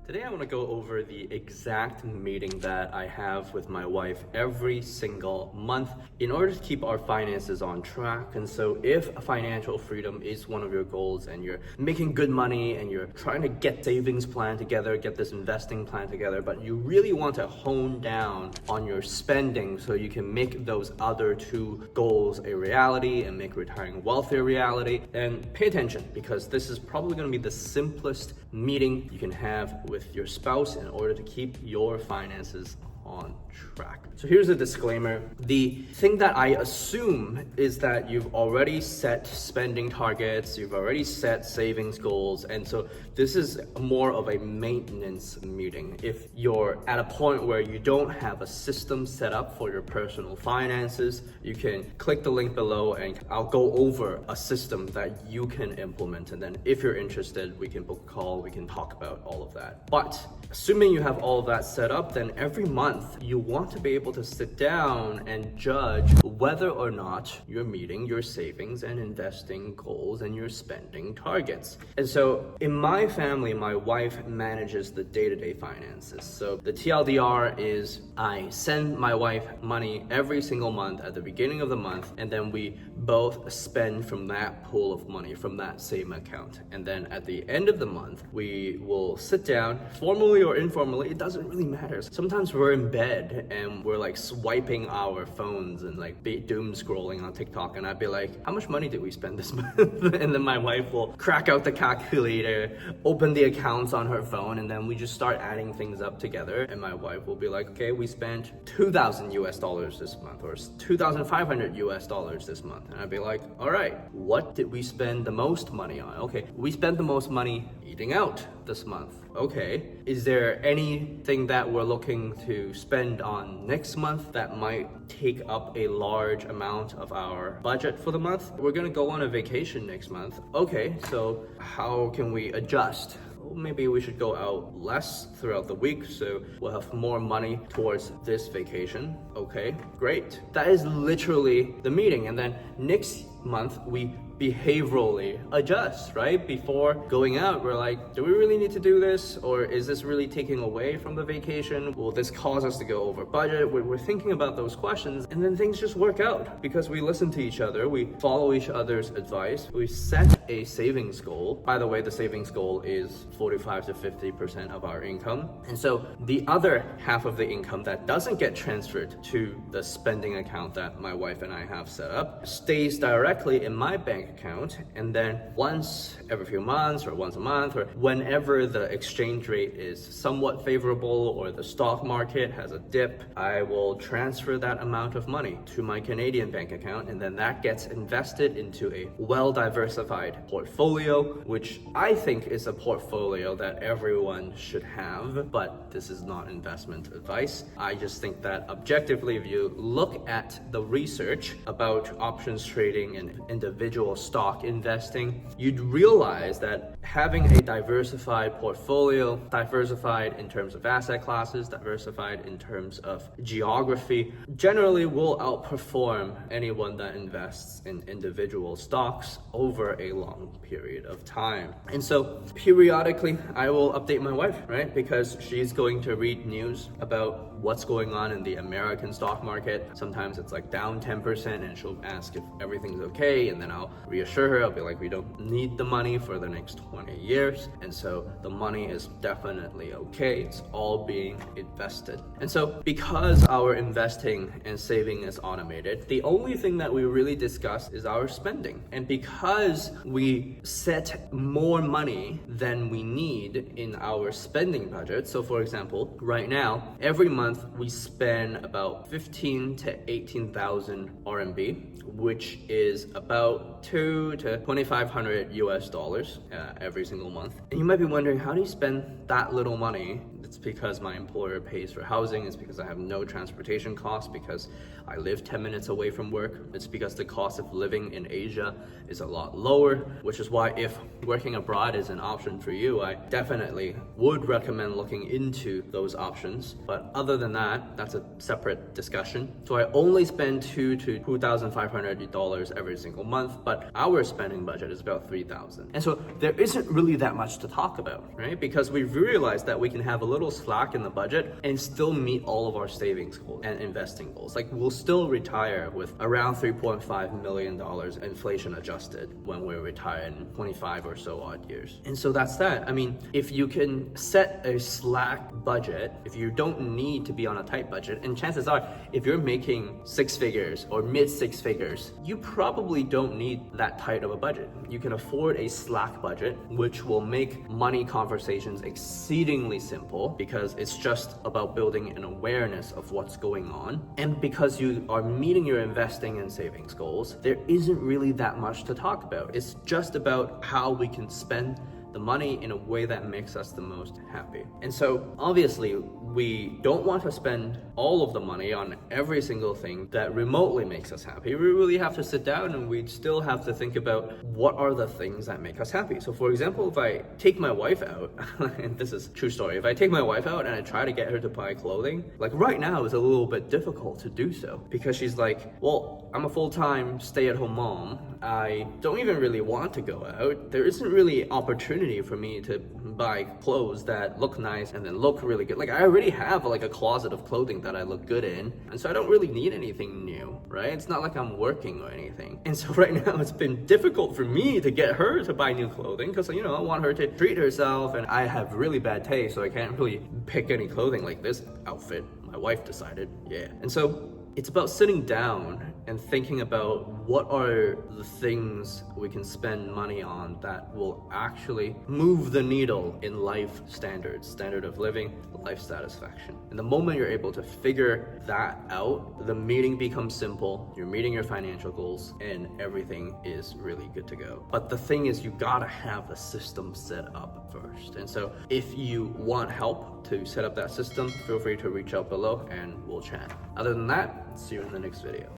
Today I want to go over the exact meeting that I have with my wife every single month in order to keep our finances on track. And so if financial freedom is one of your goals and you're making good money and you're trying to get savings plan together, get this investing plan together, but you really want to hone down on your spending so you can make those other two goals a reality and make retiring wealth a reality, then pay attention, because this is probably going to be the simplest meeting you can have with your spouse in order to keep your finances on track. So here's a disclaimer. The thing that I assume is that you've already set spending targets, you've already set savings goals, and so this is more of a maintenance meeting. If you're at a point where you don't have a system set up for your personal finances, you can click the link below and I'll go over a system that you can implement, and then if you're interested, we can book a call, we can talk about all of that. But assuming you have all of that set up, then every month you want to be able to sit down and judge whether or not you're meeting your savings and investing goals and your spending targets. And so in my family, my wife manages the day-to-day finances. So the TLDR is I send my wife money every single month at the beginning of the month, and then we both spend from that pool of money from that same account. And then at the end of the month, we will sit down, formally or informally, it doesn't really matter. Sometimes we're in bed and we're like swiping our phones and like doom scrolling on TikTok, and I'd be like, how much money did we spend this month? And then my wife will crack out the calculator, open the accounts on her phone, and then we just start adding things up together, and my wife will be like, okay, we spent $2,000 this month, or $2,500 this month. And I'd be like, all right, what did we spend the most money on? Okay, we spent the most money eating out this month. Okay, is there anything that we're looking to spend on next month that might take up a large amount of our budget for the month? We're gonna go on a vacation next month. Okay, so how can we adjust? Maybe we should go out less throughout the week so we'll have more money towards this vacation. Okay, great. That is literally the meeting. And then next month we behaviorally adjust, right? Before going out, we're like, do we really need to do this? Or is this really taking away from the vacation? Will this cause us to go over budget? We're thinking about those questions, and then things just work out because we listen to each other, we follow each other's advice, we set a savings goal. By the way, the savings goal is 45 to 50% of our income. And so the other half of the income that doesn't get transferred to the spending account that my wife and I have set up stays directly in my bank account, and then once every few months or once a month or whenever the exchange rate is somewhat favorable or the stock market has a dip, I will transfer that amount of money to my Canadian bank account, and then that gets invested into a well-diversified portfolio, which I think is a portfolio that everyone should have, but this is not investment advice. I just think that objectively, if you look at the research about options trading and individual stock investing, you'd realize that having a diversified portfolio, diversified in terms of asset classes, diversified in terms of geography, generally will outperform anyone that invests in individual stocks over a long period of time. And so periodically I will update my wife, right? Because she's going to read news about what's going on in the American stock market. Sometimes it's like down 10%, and she'll ask if everything's okay, and then I'll reassure her. I'll be like, we don't need the money for the next 20 years, and so the money is definitely okay. It's all being invested. And so because our investing and saving is automated, the only thing that we really discuss is our spending. And because we set more money than we need in our spending budget, so for example, right now, every month we spend about 15 to 18,000 RMB, which is about 2 to 2,500 US dollars every single month. And you might be wondering, how do you spend that little money It's because my employer pays for housing. It's because I have no transportation costs because I live 10 minutes away from work. It's because the cost of living in Asia is a lot lower, which is why if working abroad is an option for you, I definitely would recommend looking into those options. But other than that, that's a separate discussion. So I only spend $2,000 to $2,500 every single month, but our spending budget is about $3,000. And so there isn't really that much to talk about, right? Because we've realized that we can have a little slack in the budget and still meet all of our savings goals and investing goals. Like, we'll still retire with around $3.5 million inflation adjusted when we retire in 25 or so odd years. And so that's that. I mean, if you can set a slack budget, if you don't need to be on a tight budget, and chances are, if you're making six figures or mid six figures, you probably don't need that tight of a budget. You can afford a slack budget, which will make money conversations exceedingly simple because it's just about building an awareness of what's going on. And because you are meeting your investing and savings goals, there isn't really that much to talk about. It's just about how we can spend the money in a way that makes us the most happy. And so obviously we don't want to spend all of the money on every single thing that remotely makes us happy. We really have to sit down and we still have to think about what are the things that make us happy. So for example, if I take my wife out, and this is a true story, if I take my wife out and I try to get her to buy clothing, like right now it's a little bit difficult to do so because she's like, well, I'm a full-time stay-at-home mom. I don't even really want to go out. There isn't really opportunity for me to buy clothes that look nice and then look really good. Like, I already have like a closet of clothing that I look good in, and so I don't really need anything new, right? It's not like I'm working or anything. And so right now it's been difficult for me to get her to buy new clothing because, you know, I want her to treat herself, and I have really bad taste, so I can't really pick any clothing like this outfit. My wife decided, yeah. And so it's about sitting down and thinking about what are the things we can spend money on that will actually move the needle in life standards, standard of living, life satisfaction. And the moment you're able to figure that out, the meeting becomes simple, you're meeting your financial goals, and everything is really good to go. But the thing is, you gotta have the system set up first. And so if you want help to set up that system, feel free to reach out below and we'll chat. Other than that, see you in the next video.